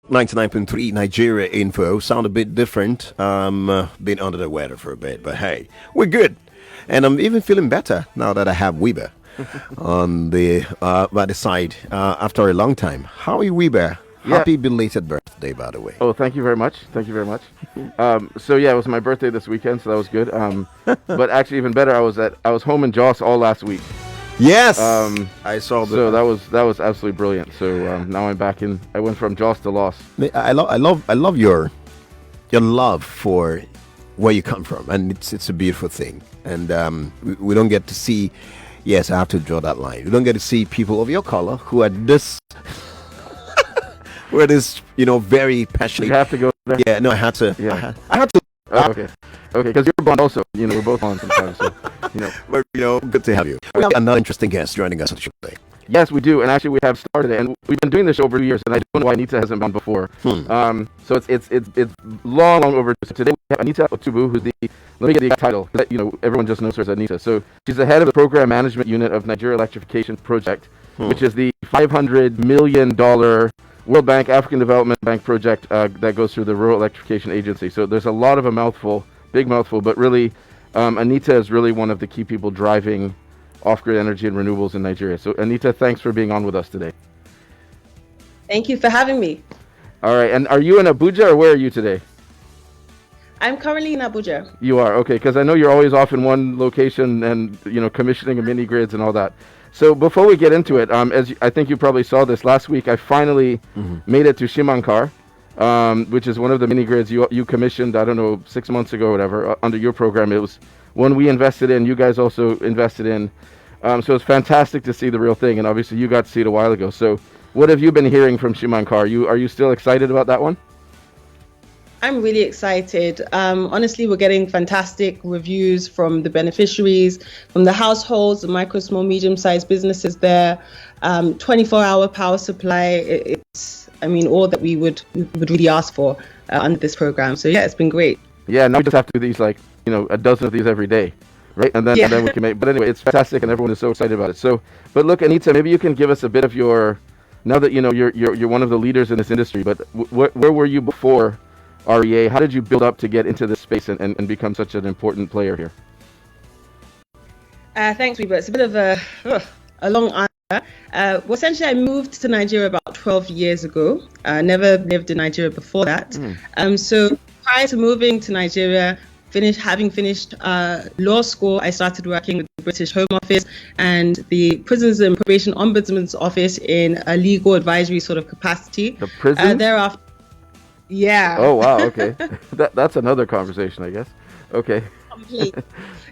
99.3 Nigeria info. Sound a bit different. Been under the weather for a bit, but hey, we're good. And I'm even feeling better now that I have Weber on the by the side after a long time. How are you, Weber? Yeah. Happy belated birthday, by the way. Oh, thank you very much. Thank you very much. So yeah, it was my birthday this weekend, so that was good. But actually, even better, I was home in Jos all last week. Yes, I saw that. So that was absolutely brilliant. So now I'm back in. I went from Jos to Los. I love your love for where you come from, and it's a beautiful thing. And we don't get to see. Yes, I have to draw that line. We don't get to see people of your color who are this. Who are this, very passionate. You have to go there. Yeah, no, I had to. Yeah. I had to. Oh, okay, because you're blonde also. We're both blonde sometimes. So, But, good to have you. We have another interesting guest joining us on the show today. Yes, we do, and actually we have started it, and we've been doing this show over 2 years, and I don't know why Anita hasn't been before. So it's long overdue. So today we have Anita Otubu, who's let me get the exact title, because everyone just knows her as Anita. So she's the head of the program management unit of Nigeria Electrification Project, which is the $500 million World Bank African Development Bank project that goes through the Rural Electrification Agency. So there's a lot of a mouthful, big mouthful, but really Anita is really one of the key people driving off-grid energy and renewables in Nigeria. So Anita, thanks for being on with us today. Thank you for having me. All right, and are you in Abuja or where are you today? I'm currently in Abuja. You are, okay, because I know you're always off in one location and commissioning mini grids and all that. So before we get into it, as I think you probably saw this last week, I finally made it to Shimankar, which is one of the mini grids you commissioned, I don't know, 6 months ago or whatever, under your program. It was one we invested in, you guys also invested in. So it's fantastic to see the real thing, and obviously you got to see it a while ago. So what have you been hearing from Shimankar? Are you still excited about that one? I'm really excited. Honestly, we're getting fantastic reviews from the beneficiaries, from the households, the micro, small, medium-sized businesses there. 24-hour power supply. It's all that we would really ask for under this program. So yeah, it's been great. Yeah, now we just have to do these a dozen of these every day, right? And then we can make. But anyway, it's fantastic, and everyone is so excited about it. So, but look, Anita, maybe you can give us a bit of your. Now that you're one of the leaders in this industry, but where were you before REA? How did you build up to get into this space and become such an important player here? Thanks, Weber. It's a bit of a long answer. Well, essentially, I moved to Nigeria about 12 years ago. Never lived in Nigeria before that. So prior to moving to Nigeria, having finished law school, I started working with the British Home Office and the Prisons and Probation Ombudsman's Office in a legal advisory sort of capacity. The prison? Thereafter, yeah. Oh, wow, okay. That's another conversation, I guess. Okay. Complete.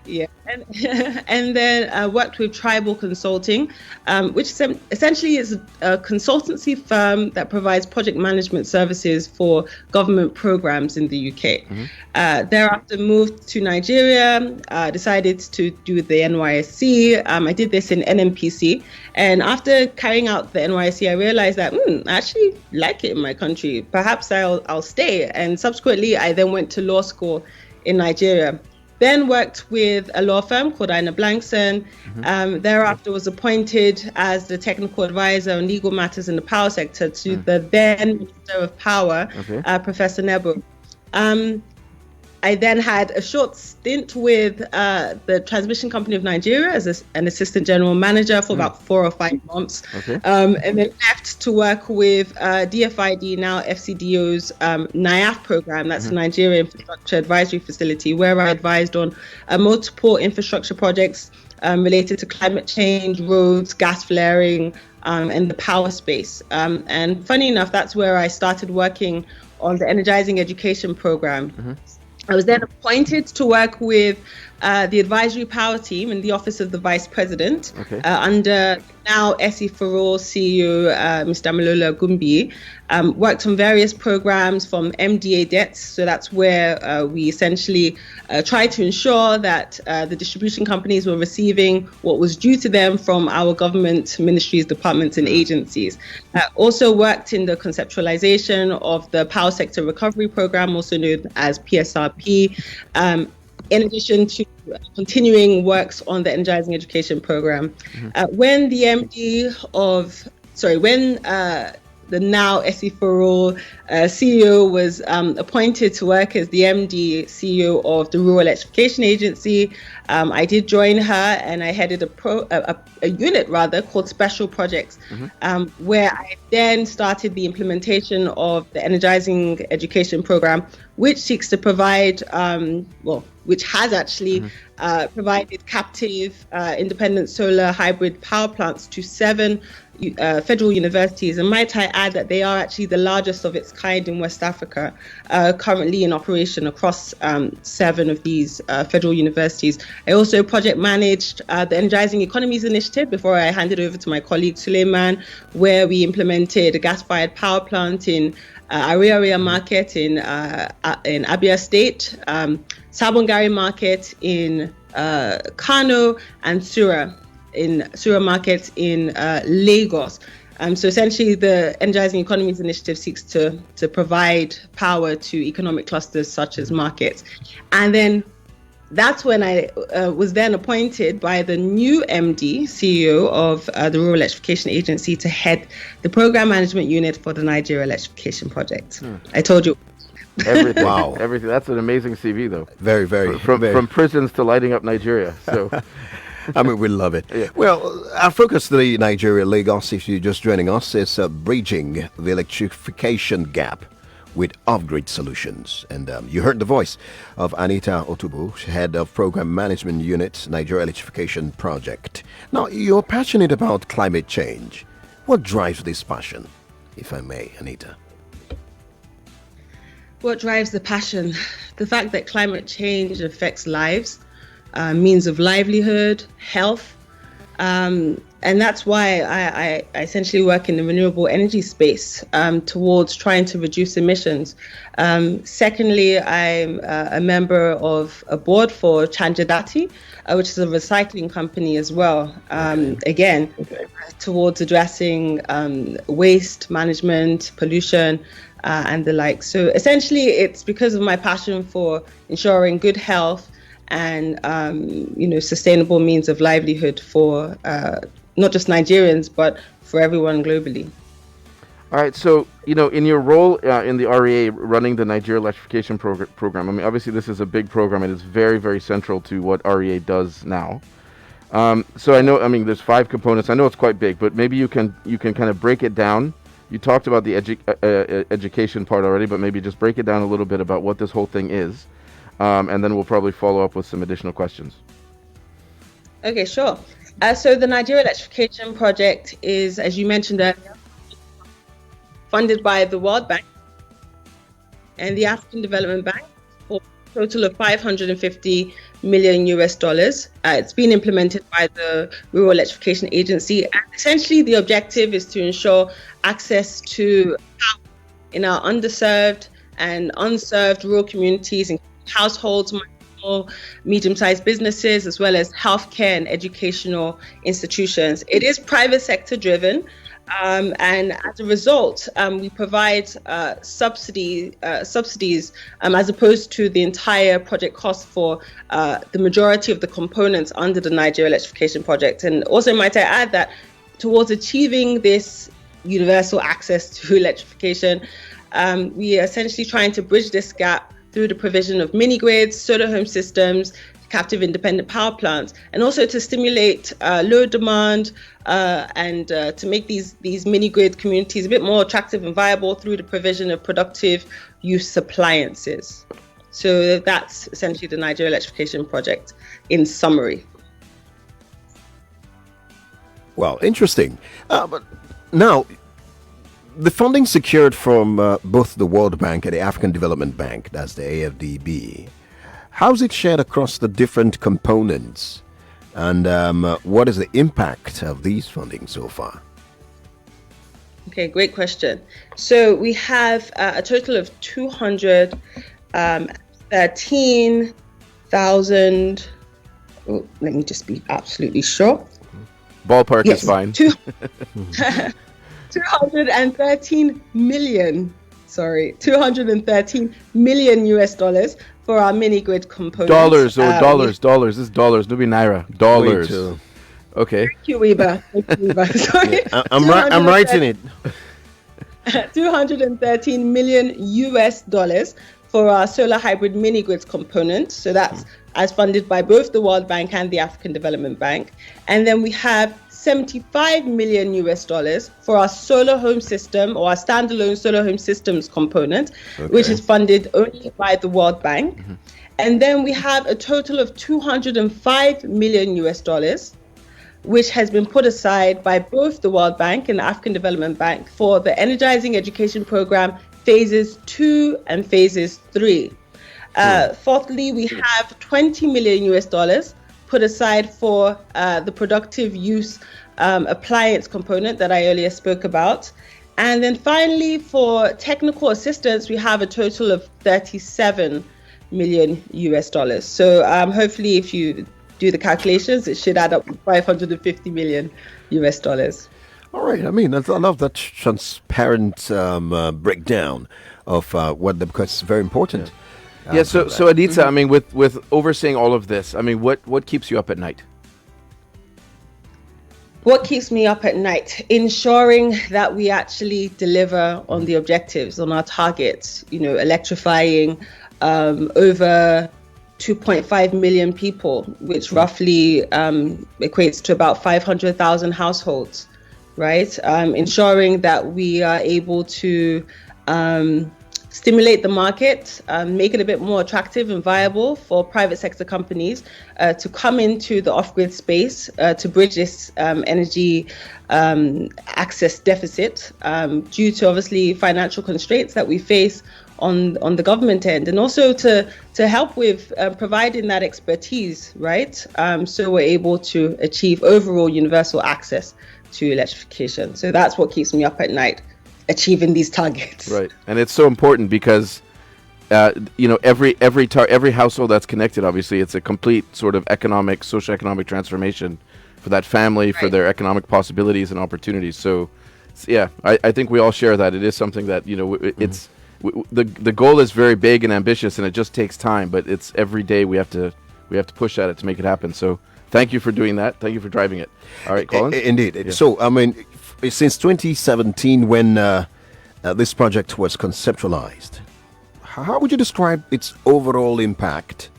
Yeah, and then worked with Tribal Consulting, which essentially is a consultancy firm that provides project management services for government programs in the UK. Thereafter moved to Nigeria, decided to do the NYSC. I did this in NMPC, and after carrying out the NYSC, I realized that I actually like it in my country. Perhaps I'll stay. And subsequently, I then went to law school in Nigeria. Then worked with a law firm called Ina Blankson. Thereafter was appointed as the technical advisor on legal matters in the power sector to the then Minister of Power, Professor Nebo. I then had a short stint with the Transmission Company of Nigeria as an assistant general manager for about 4 or 5 months. And then left to work with DFID, now FCDO's NIAF program, that's the Nigeria Infrastructure Advisory Facility, where I advised on multiple infrastructure projects related to climate change, roads, gas flaring, and the power space. And funny enough, that's where I started working on the Energizing Education program. I was then appointed to work with the advisory power team in the office of the vice president under now SE Farol CEO, Mr. Malola Gumbi. Worked on various programs from MDA debts. So that's where we essentially try to ensure that the distribution companies were receiving what was due to them from our government ministries, departments and agencies. Also worked in the conceptualization of the power sector recovery program, also known as PSRP. In addition to continuing works on the Energizing Education program. When the now SE for All CEO was appointed to work as the MD CEO of the Rural Electrification Agency. I did join her, and I headed a unit rather called Special Projects, where I then started the implementation of the Energizing Education Program, which seeks to provide, which has actually provided captive independent solar hybrid power plants to 7 federal universities. And might I add that they are actually the largest of its kind in West Africa, currently in operation across 7 of these federal universities. I also project managed the Energizing Economies Initiative before I handed over to my colleague Suleiman, where we implemented a gas-fired power plant in Ariaria Market in Abia State, Sabongari Market in Kano, and Surah Market in Lagos. So essentially, the Energizing Economies Initiative seeks to provide power to economic clusters such as markets. And then that's when I was then appointed by the new MD, CEO of the Rural Electrification Agency, to head the program management unit for the Nigeria Electrification Project. I told you. Everything. Wow. Everything. That's an amazing CV, though. Very, very. From prisons to lighting up Nigeria. So. I mean, we love it. Yeah. Well, our focus today, Nigeria, Lagos, if you're just joining us, is bridging the electrification gap with off-grid solutions. And you heard the voice of Anita Otubu, head of Program Management Unit, Nigeria Electrification Project. Now, you're passionate about climate change. What drives this passion, if I may, Anita? What drives the passion? The fact that climate change affects lives, means of livelihood, health, and that's why I essentially work in the renewable energy space towards trying to reduce emissions. Secondly, I'm a member of a board for Chanjadati, which is a recycling company as well. Again, towards addressing waste management, pollution, and the like. So essentially, it's because of my passion for ensuring good health and sustainable means of livelihood for not just Nigerians, but for everyone globally. All right, so, in your role in the REA running the Nigeria Electrification Program, I mean, obviously this is a big program and it's very, very central to what REA does now. So I know, there's 5 components. I know it's quite big, but maybe you can kind of break it down. You talked about the education part already, but maybe just break it down a little bit about what this whole thing is. And then we'll probably follow up with some additional questions. Okay, sure. So the Nigeria Electrification Project is, as you mentioned earlier, funded by the World Bank and the African Development Bank for a total of $550 million US. It's been implemented by the Rural Electrification Agency. And essentially, the objective is to ensure access to power in our underserved and unserved rural communities, including households, small, medium-sized businesses, as well as healthcare and educational institutions. It is private sector driven, and as a result, we provide subsidies as opposed to the entire project cost for the majority of the components under the Nigeria Electrification Project. And also, might I add that towards achieving this universal access to electrification, we are essentially trying to bridge this gap through the provision of mini-grids, solar home systems, captive independent power plants, and also to stimulate low demand and to make these mini-grid communities a bit more attractive and viable through the provision of productive use appliances. So that's essentially the Nigeria Electrification Project in summary. Well, interesting. But now, the funding secured from both the World Bank and the African Development Bank, that's the AFDB, how's it shared across the different components? And what is the impact of these funding so far? Okay, great question. So we have a total of 213,000. Let me just be absolutely sure. Ballpark is fine. 213 million US dollars for our mini grid components. Dollars. This is dollars. Don't be naira. Dollars. Okay. Thank you, Weber. Sorry. I'm writing it. $213 million US dollars for our solar hybrid mini grids component. So that's as funded by both the World Bank and the African Development Bank. And then we have 75 million US dollars for our solar home system, or our standalone solar home systems component, which is funded only by the World Bank. And then we have a total of 205 million US dollars, which has been put aside by both the World Bank and the African Development Bank for the Energizing Education Program phases 2 and phases 3. Fourthly, we have 20 million US dollars put aside for the productive use appliance component that I earlier spoke about. And then finally, for technical assistance, we have a total of 37 million US dollars. So hopefully, if you do the calculations, it should add up to 550 million US dollars. All right. I mean, I love that transparent breakdown of because it's very important. Yeah. So Anita, I mean, with overseeing all of this, I mean, what keeps you up at night? What keeps me up at night? Ensuring that we actually deliver on the objectives, on our targets. Electrifying over 2.5 million people, which roughly equates to about 500,000 households, right? Ensuring that we are able to stimulate the market, make it a bit more attractive and viable for private sector companies to come into the off-grid space to bridge this energy access deficit due to obviously financial constraints that we face on the government end, and also to help with providing that expertise, right? So we're able to achieve overall universal access to electrification. So that's what keeps me up at night, achieving these targets. Right, and it's so important because every household that's connected, obviously, it's a complete sort of socioeconomic transformation for that family, for their economic possibilities and opportunities. So, yeah, I think we all share that. It is something that it's. The goal is very big and ambitious, and it just takes time. But it's every day we have to push at it to make it happen. So thank you for doing that. Thank you for driving it. All right, Colin. Indeed. Yeah. So I mean, since 2017, when this project was conceptualized, how would you describe its overall impact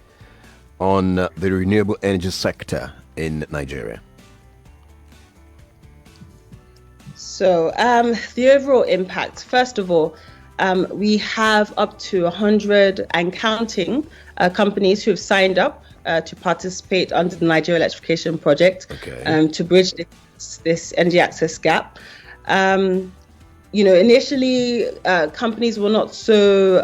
on the renewable energy sector in Nigeria? So the overall impact, first of all. We have up to 100 and counting companies who have signed up to participate under the Nigeria Electrification Project to bridge this energy access gap. Initially, companies were not so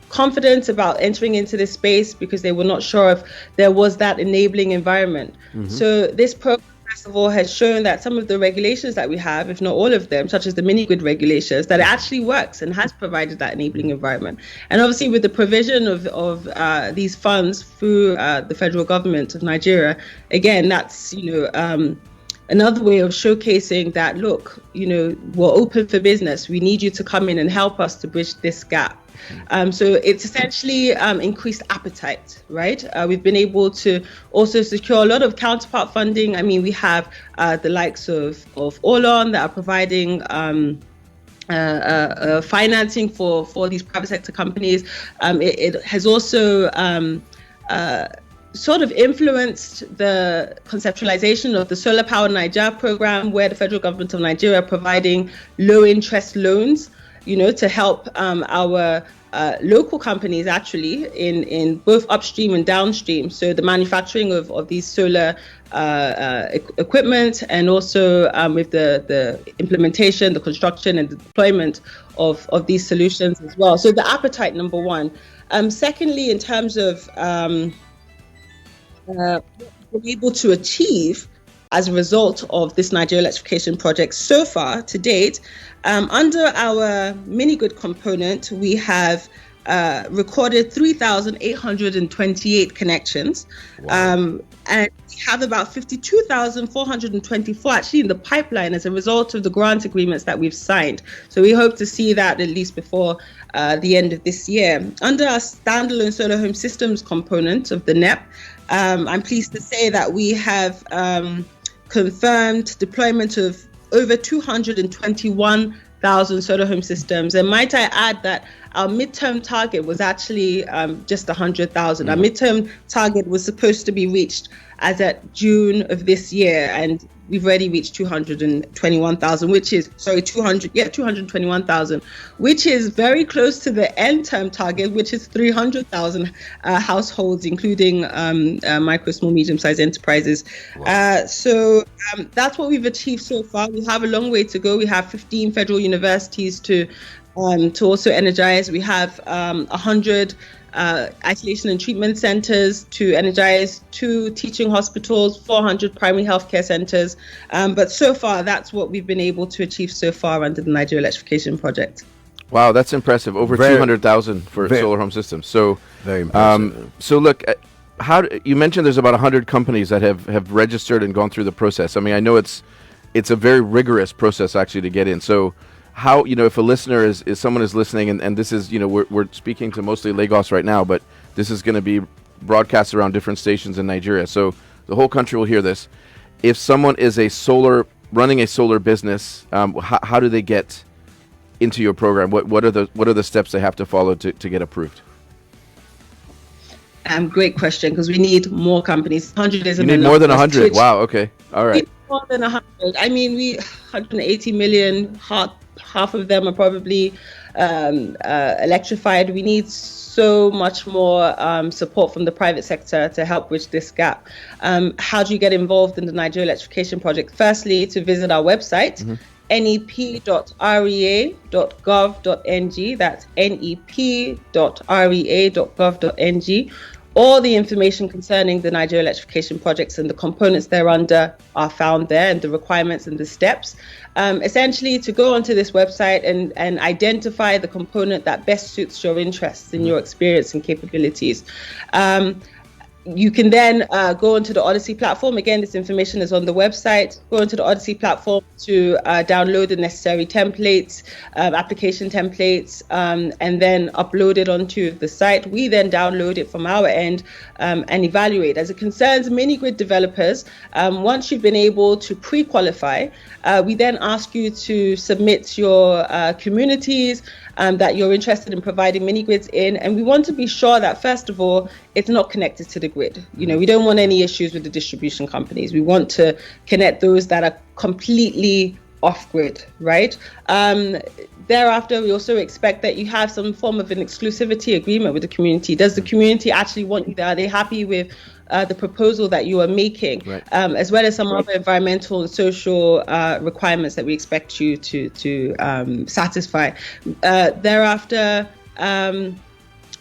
confident about entering into this space because they were not sure if there was that enabling environment. So this program, first of all, has shown that some of the regulations that we have, if not all of them, such as the mini grid regulations, that it actually works and has provided that enabling environment. And obviously with the provision of these funds through the federal government of Nigeria, again, that's, another way of showcasing that, look, we're open for business. We need you to come in and help us to bridge this gap. So it's essentially increased appetite, right? We've been able to also secure a lot of counterpart funding. I mean, we have the likes of Olon that are providing financing for these private sector companies. It has also sort of influenced the conceptualization of the Solar Power Nigeria program, where the federal government of Nigeria are providing low interest loans, to help our local companies actually in both upstream and downstream. So the manufacturing of these solar equipment, and also with the implementation, the construction and the deployment of these solutions as well. So the appetite, number one. Secondly, in terms of what we're able to achieve as a result of this Nigeria Electrification Project so far to date, under our mini grid component, we have recorded 3,828 connections. Wow. And we have about 52,424 actually in the pipeline as a result of the grant agreements that we've signed. So we hope to see that at least before the end of this year. Under our standalone solar home systems component of the NEP, I'm pleased to say that we have confirmed deployment of over 221 100,000 solar home systems. And might I add that our midterm target was actually just 100,000. Our midterm target was supposed to be reached as at June of this year, and we've already reached 221,000, which is 221,000, which is very close to the end term target, which is 300,000 households, including micro, small, medium-sized enterprises. Wow. So that's what we've achieved so far. We have a long way to go. We have 15 federal universities to also energize. We have 100 isolation and treatment centers to energize, 2 teaching hospitals, 400 primary healthcare centers. But so far, that's what we've been able to achieve so far under the Nigeria Electrification Project. Wow, that's impressive. Over 200,000 for solar home systems. So very impressive. So look, you mentioned there's about 100 companies that have registered and gone through the process. I mean, I know it's a very rigorous process actually to get in. So how, if a listener is someone is listening, and this is, we're speaking to mostly Lagos right now, but this is going to be broadcast around different stations in Nigeria. So the whole country will hear this. If someone is running a solar business, how do they get into your program? What are the steps they have to follow to get approved? Great question, because we need more companies. 100 isn't enough. You need more than 100. Wow. Okay. All right. More than 100. I mean, 180 million. Half of them are probably electrified. We need so much more support from the private sector to help bridge this gap. How do you get involved in the Nigeria Electrification Project? Firstly, to visit our website, nep.rea.gov.ng. That's nep.rea.gov.ng. All the information concerning the Nigeria Electrification Projects and the components thereunder are found there, and the requirements and the steps. Essentially, to go onto this website and identify the component that best suits your interests and your experience and capabilities. You can then go onto the Odyssey platform. Again, this information is on the website. Go onto the Odyssey platform to download the necessary templates, application templates, and then upload it onto the site. We then download it from our end and evaluate. As it concerns mini-grid developers, once you've been able to pre-qualify, we then ask you to submit your communities that you're interested in providing mini-grids in. And we want to be sure that, first of all, it's not connected to the grid. We don't want any issues with the distribution companies. We want to connect those that are completely off-grid, right? Thereafter, we also expect that you have some form of an exclusivity agreement with the community. Does the community actually want you there? Are they happy with the proposal that you are making, right, as well as some other environmental and social requirements that we expect you to satisfy? Thereafter,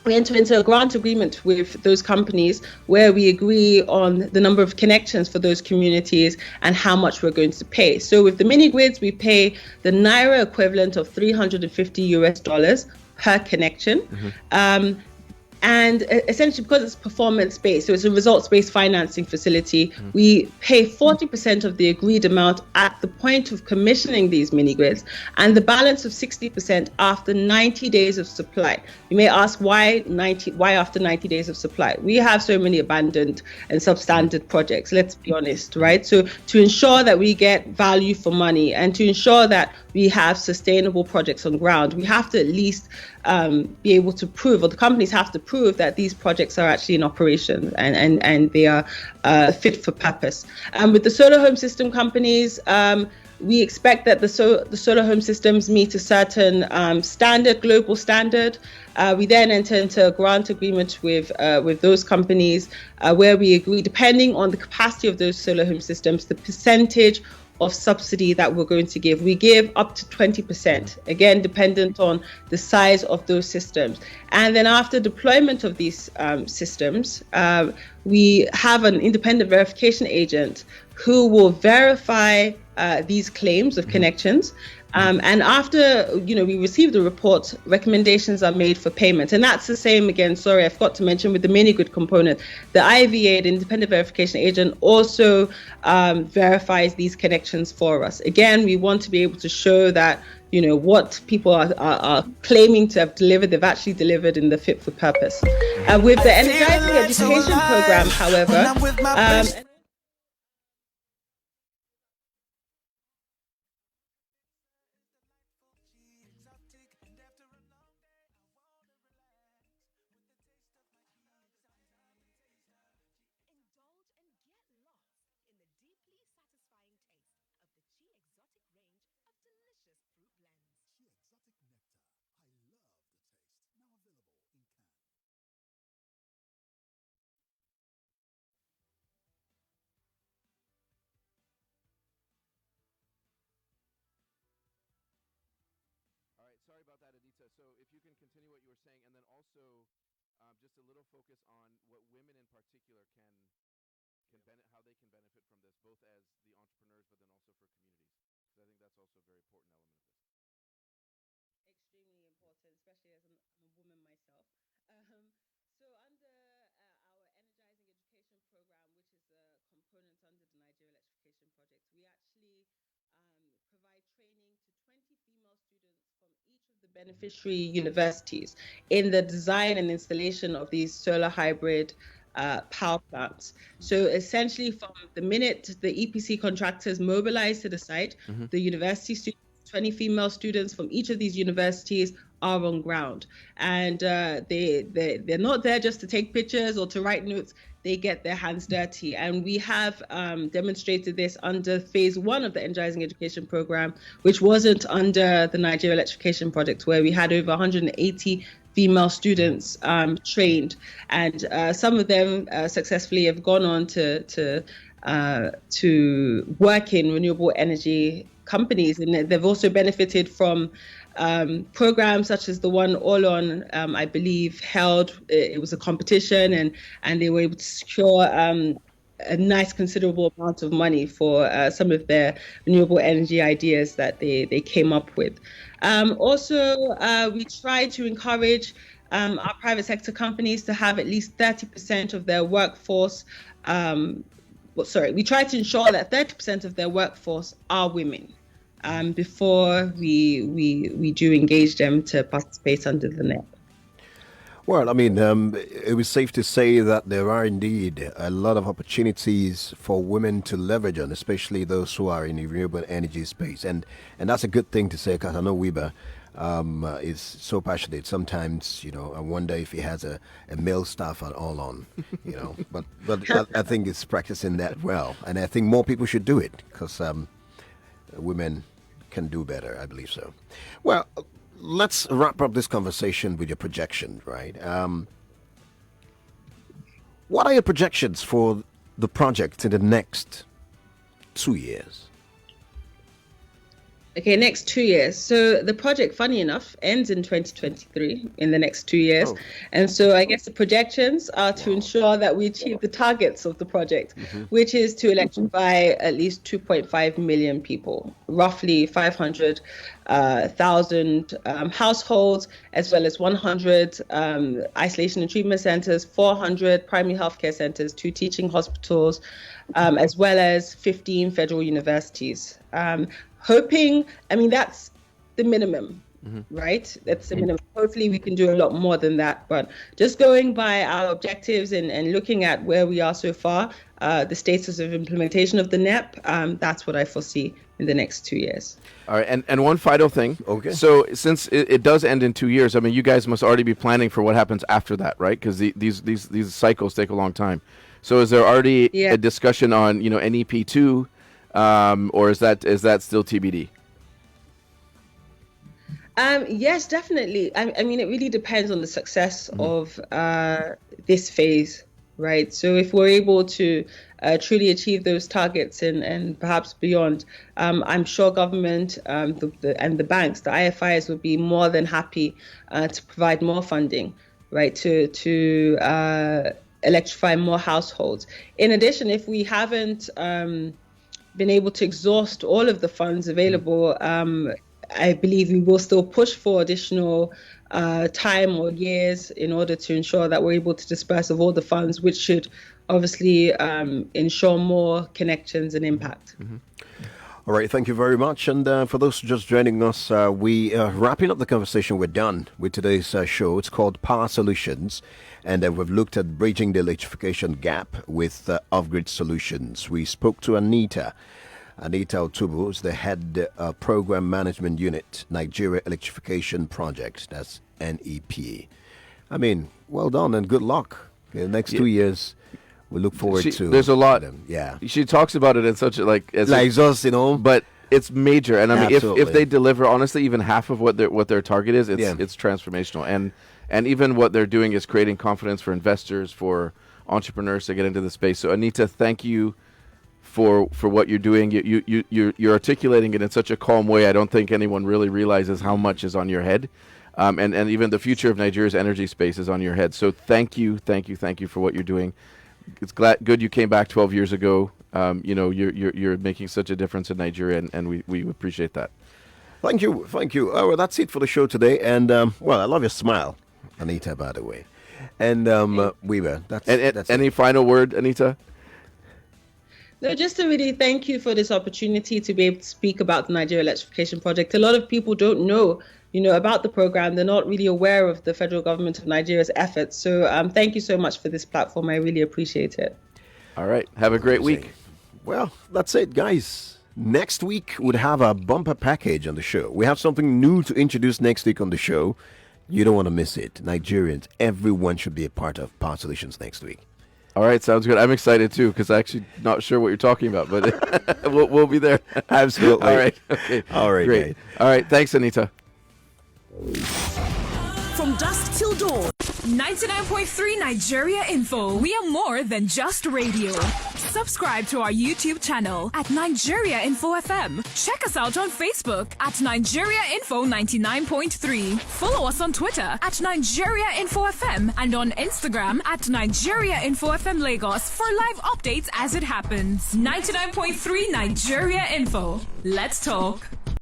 we enter into a grant agreement with those companies where we agree on the number of connections for those communities and how much we're going to pay. So with the mini grids, we pay the Naira equivalent of $350 per connection. And essentially, because it's performance-based, so it's a results-based financing facility, we pay 40% of the agreed amount at the point of commissioning these mini-grids, and the balance of 60% after 90 days of supply. You may ask, why after 90 days of supply? We have so many abandoned and substandard projects, let's be honest, right? So to ensure that we get value for money and to ensure that we have sustainable projects on ground, we have to at least be able to prove, or the companies have to prove, that these projects are actually in operation and they are fit for purpose. With the solar home system companies, we expect that the solar home systems meet a certain global standard. We then enter into a grant agreement with those companies where we agree, depending on the capacity of those solar home systems, the percentage of subsidy that we're going to give. We give up to 20%, again, dependent on the size of those systems. And then after deployment of these systems, we have an independent verification agent who will verify these claims of connections. And after we receive the report, recommendations are made for payment. And that's the same again, sorry, I forgot to mention with the mini-grid component. The IVA, the independent verification agent, also verifies these connections for us. Again, we want to be able to show that what people are claiming to have delivered, they've actually delivered in the fit for purpose. With the Energizing Education Program, however, about that, Anita. So if you can continue what you were saying, and then also just a little focus on what women in particular how they can benefit from this, both as the entrepreneurs, but then also for communities. Because I think that's also a very important element of this. Extremely important, especially as I'm a woman myself. Um, so under our Energizing Education Program, which is a component under the Nigeria Electrification Project, we actually provide training to 20 female students from each of the beneficiary universities in the design and installation of these solar hybrid power plants. So essentially, from the minute the EPC contractors mobilize to the site, the university students, 20 female students from each of these universities are on ground, and they're not there just to take pictures or to write notes. They get their hands dirty, and we have demonstrated this under phase 1 of the Energizing Education Program, which wasn't under the Nigeria Electrification Project, where we had over 180 female students trained, and some of them successfully have gone on to work in renewable energy companies, and they've also benefited from programs such as the one All On, I believe, held. It was a competition, and they were able to secure a nice considerable amount of money for some of their renewable energy ideas that they came up with. Also, we try to encourage our private sector companies to have at least 30% of their workforce. We try to ensure that 30% of their workforce are women before we do engage them to participate under the NEP. Well, I mean, it was safe to say that there are indeed a lot of opportunities for women to leverage on, especially those who are in the renewable energy space. And that's a good thing to say, because I know Weber is so passionate. Sometimes, I wonder if he has a male staff at all on, But I think he's practicing that well. And I think more people should do it, because women can do better. I believe so. Well, let's wrap up this conversation with your projections, right? What are your projections for the project in the next 2 years? Okay, next 2 years. So the project, funny enough, ends in 2023, in the next 2 years. Oh. And so I guess the projections are to ensure that we achieve the targets of the project, which is to electrify at least 2.5 million people, roughly 500,000 households, as well as 100 isolation and treatment centers, 400 primary healthcare centers, 2 teaching hospitals, as well as 15 federal universities. Hoping, that's the minimum, right? That's the minimum. Hopefully we can do a lot more than that, but just going by our objectives and looking at where we are so far, the status of implementation of the NEP, that's what I foresee in the next 2 years. All right, and one final thing. Okay. So since it does end in 2 years, you guys must already be planning for what happens after that, right? Because these cycles take a long time. So is there already a discussion on NEP2? Or is that still TBD? Yes, definitely. I mean, it really depends on the success of this phase, right? So if we're able to truly achieve those targets and perhaps beyond, I'm sure government and the banks, the IFIs, would be more than happy to provide more funding, right, to electrify more households. In addition, if we haven't been able to exhaust all of the funds available, I believe we will still push for additional time or years in order to ensure that we're able to disperse of all the funds, which should obviously ensure more connections and impact. All right, thank you very much. And for those just joining us, we are wrapping up the conversation. We're done with today's show. It's called Power Solutions, and we've looked at bridging the electrification gap with off-grid solutions. We spoke to Anita Otubu, who's the head Program Management Unit, Nigeria Electrification Project. That's NEP. Well done and good luck. In the next 2 years, we look forward to. There's a lot. Yeah. She talks about it in such a but it's major. And if they deliver honestly even half of what their target is, it's transformational. And even what they're doing is creating confidence for investors, for entrepreneurs to get into the space. So Anita, thank you for what you're doing. You're articulating it in such a calm way. I don't think anyone really realizes how much is on your head, and even the future of Nigeria's energy space is on your head. So thank you for what you're doing. It's good you came back 12 years ago. You're making such a difference in Nigeria, and we appreciate that. Thank you. Oh, well, that's it for the show today. And well, I love your smile, Anita, by the way. And Weaver, that's any final word, Anita? No, just to really thank you for this opportunity to be able to speak about the Nigeria Electrification Project. A lot of people don't know, about the program. They're not really aware of the federal government of Nigeria's efforts. So thank you so much for this platform. I really appreciate it. All right. Have a great week. Well, that's it, guys. Next week, we'd have a bumper package on the show. We have something new to introduce next week on the show. You don't want to miss it. Nigerians, everyone should be a part of Power Solutions next week. All right, sounds good. I'm excited too because I'm actually not sure what you're talking about, but we'll be there. Absolutely. All right. Okay. All right. Great. Guys. All right. Thanks, Anita. From dusk till dawn, 99.3 Nigeria Info. We are more than just radio. Subscribe to our YouTube channel at Nigeria Info FM. Check us out on Facebook at Nigeria Info 99.3. Follow us on Twitter at Nigeria Info FM and on Instagram at Nigeria Info FM Lagos for live updates as it happens. 99.3 Nigeria Info. Let's talk.